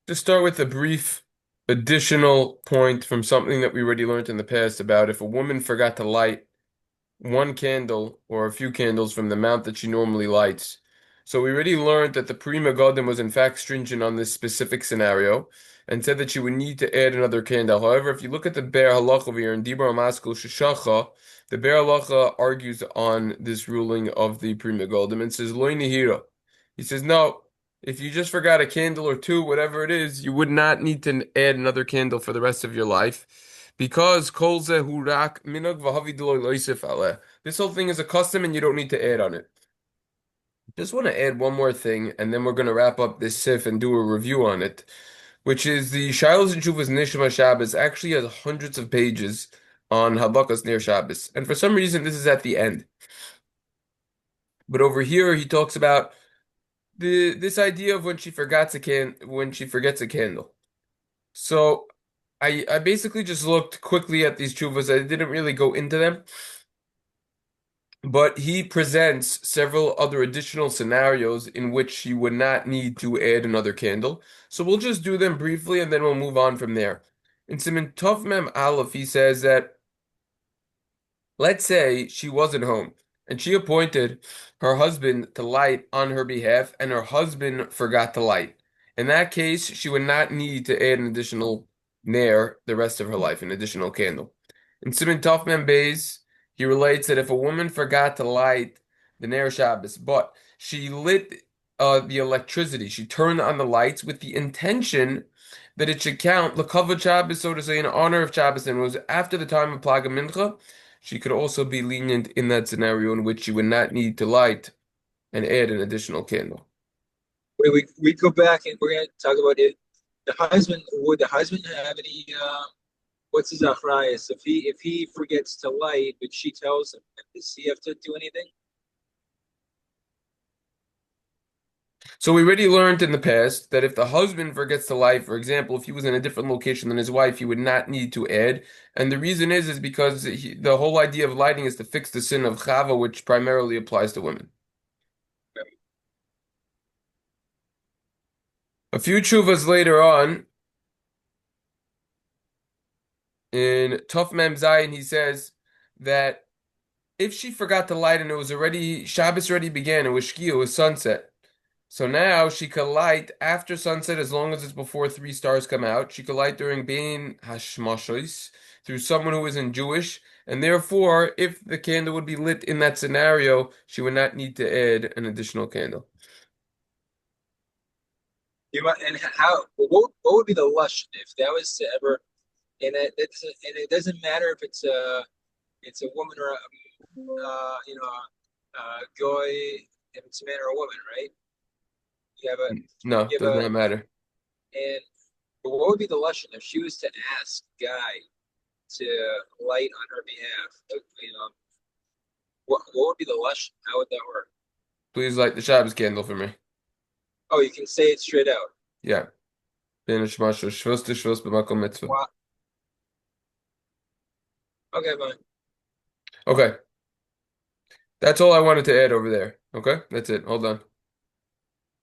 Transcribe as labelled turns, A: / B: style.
A: To start with a brief additional point from something that we already learned in the past about if a woman forgot to light one candle or a few candles from the amount that she normally lights. So we already learned that the Pri Megadim was in fact stringent on this specific scenario and said that she would need to add another candle. However, if you look at the Be'er Halacha over here in Dibur Maskul Sheshacha, the Be'er Halacha argues on this ruling of the Pri Megadim and says, Lo Nihira. He says, no, if you just forgot a candle or two, whatever it is, you would not need to add another candle for the rest of your life. Because kol ze hu rak minhag v'havi d'lo loisif aleh. This whole thing is a custom and you don't need to add on it. Just want to add one more thing, and then we're going to wrap up this sif and do a review on it, which is the Shiloh's and Shuvah's Nishma Shabbos actually has hundreds of pages on Habakkuk's near Shabbos. And for some reason, this is at the end. But over here, he talks about this idea of when she forgets a candle. So I basically just looked quickly at these chuvas. I didn't really go into them, but he presents several other additional scenarios in which you would not need to add another candle. So we'll just do them briefly and then we'll move on from there. In Siman Tov Mem Aleph, he says that let's say she wasn't home and she appointed her husband to light on her behalf, and her husband forgot to light. In that case, she would not need to add an additional nair the rest of her life, an additional candle. In Simon Tofman Bays, he relates that if a woman forgot to light the nair Shabbos, but she lit the electricity, she turned on the lights with the intention that it should count l'kavod Shabbos, so to say, in honor of Shabbos, and it was after the time of Plaga Mincha. She could also be lenient in that scenario in which she would not need to light and add an additional candle.
B: We go back and we're gonna talk about it. The husband, would the husband have any what's his achrayas? If he forgets to light, but she tells him, does he have to do anything?
A: So we already learned in the past that if the husband forgets to light, for example, if he was in a different location than his wife, he would not need to add. And the reason is because the whole idea of lighting is to fix the sin of Chava, which primarily applies to women. A few chuvas later on, in Tuf Mem Zayin, he says that if she forgot to light and it was already Shabbos already began, it was Shkia, it was sunset. So now she could light after sunset as long as it's before three stars come out. She could light during Bein Hashmashos through someone who isn't Jewish, and therefore, if the candle would be lit in that scenario, she would not need to add an additional candle.
B: And how? What would be the lush if that was to ever? And it doesn't matter if it's a woman or a guy, if it's a man or a woman, right? You have a
A: No,
B: you have
A: does
B: a
A: not matter.
B: and but what would be the lesson if she was to ask Guy to light on her behalf? What would be the lesson? How would that work?
A: Please light the Shabbos candle for me.
B: Oh, you can say it straight out.
A: Yeah. Bein Hashmashos, Shvus to Shvus b'makom mitzvah.
B: Wow. Okay, fine.
A: Okay, that's all I wanted to add over there. Okay, that's it. Hold on.